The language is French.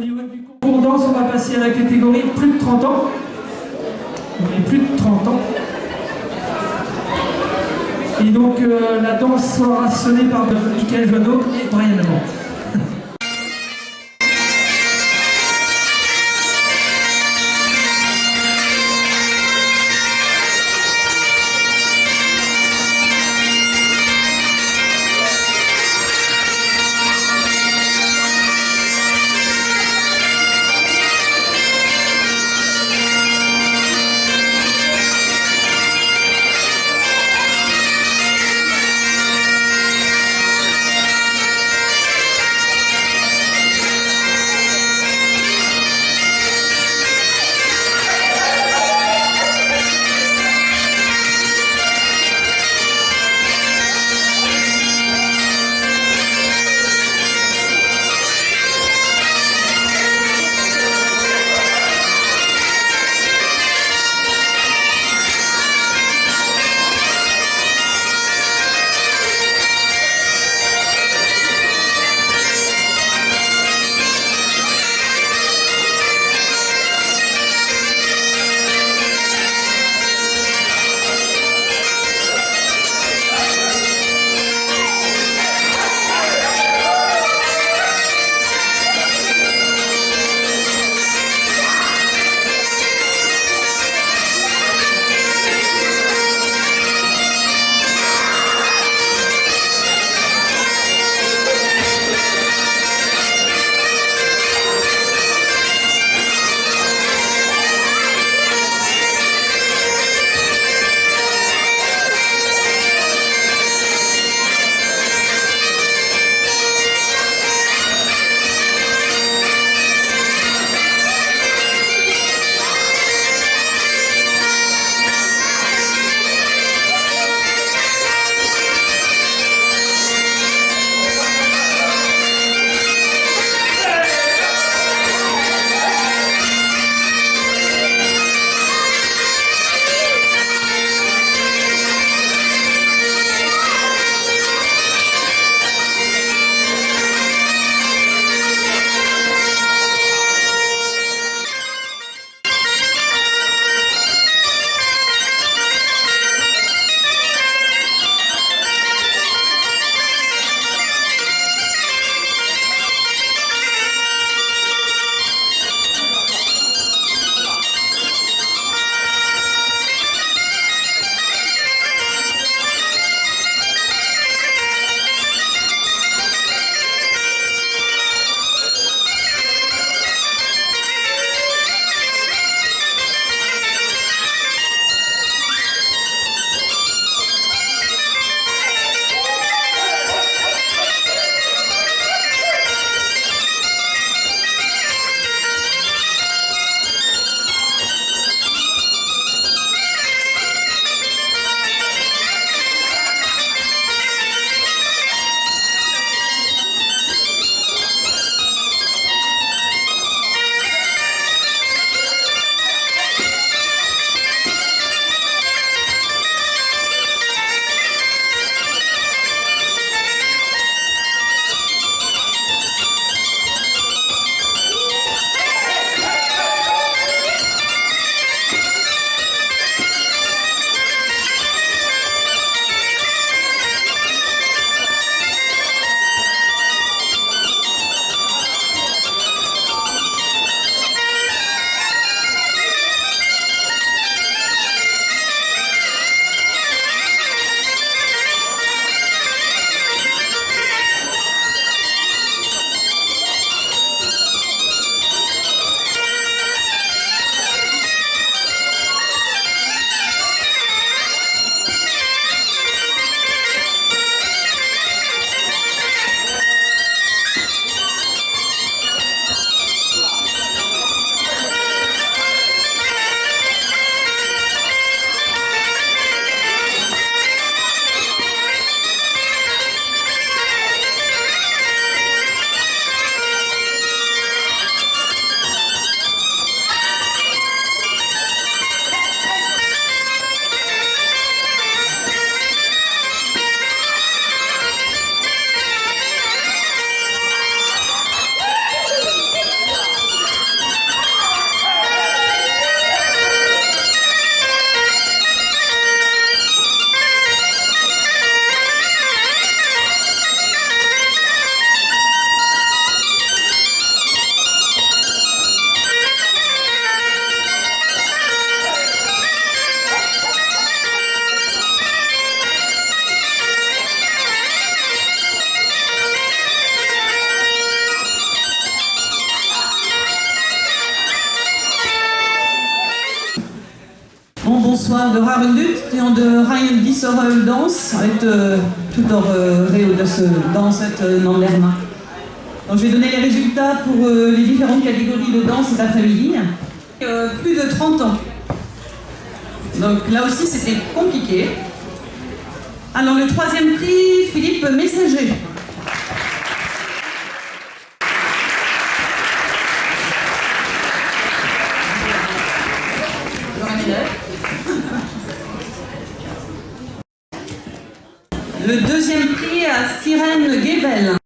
niveau du concours danse, on va passer à la catégorie plus de 30 ans. On est plus de 30 ans. Et donc la danse sera sonnée par Michael Joanneau et Brian Lamont. de Raren Dut und Ryan Disser danse avec tout Réo de ce danse Nanderma. Donc je vais donner les résultats pour les différentes catégories de danse cet après-midi. Plus de 30 ans. Donc là aussi c'était compliqué. Alors le troisième prix, Philippe Messager. Le deuxième prix à Styrène Gebel.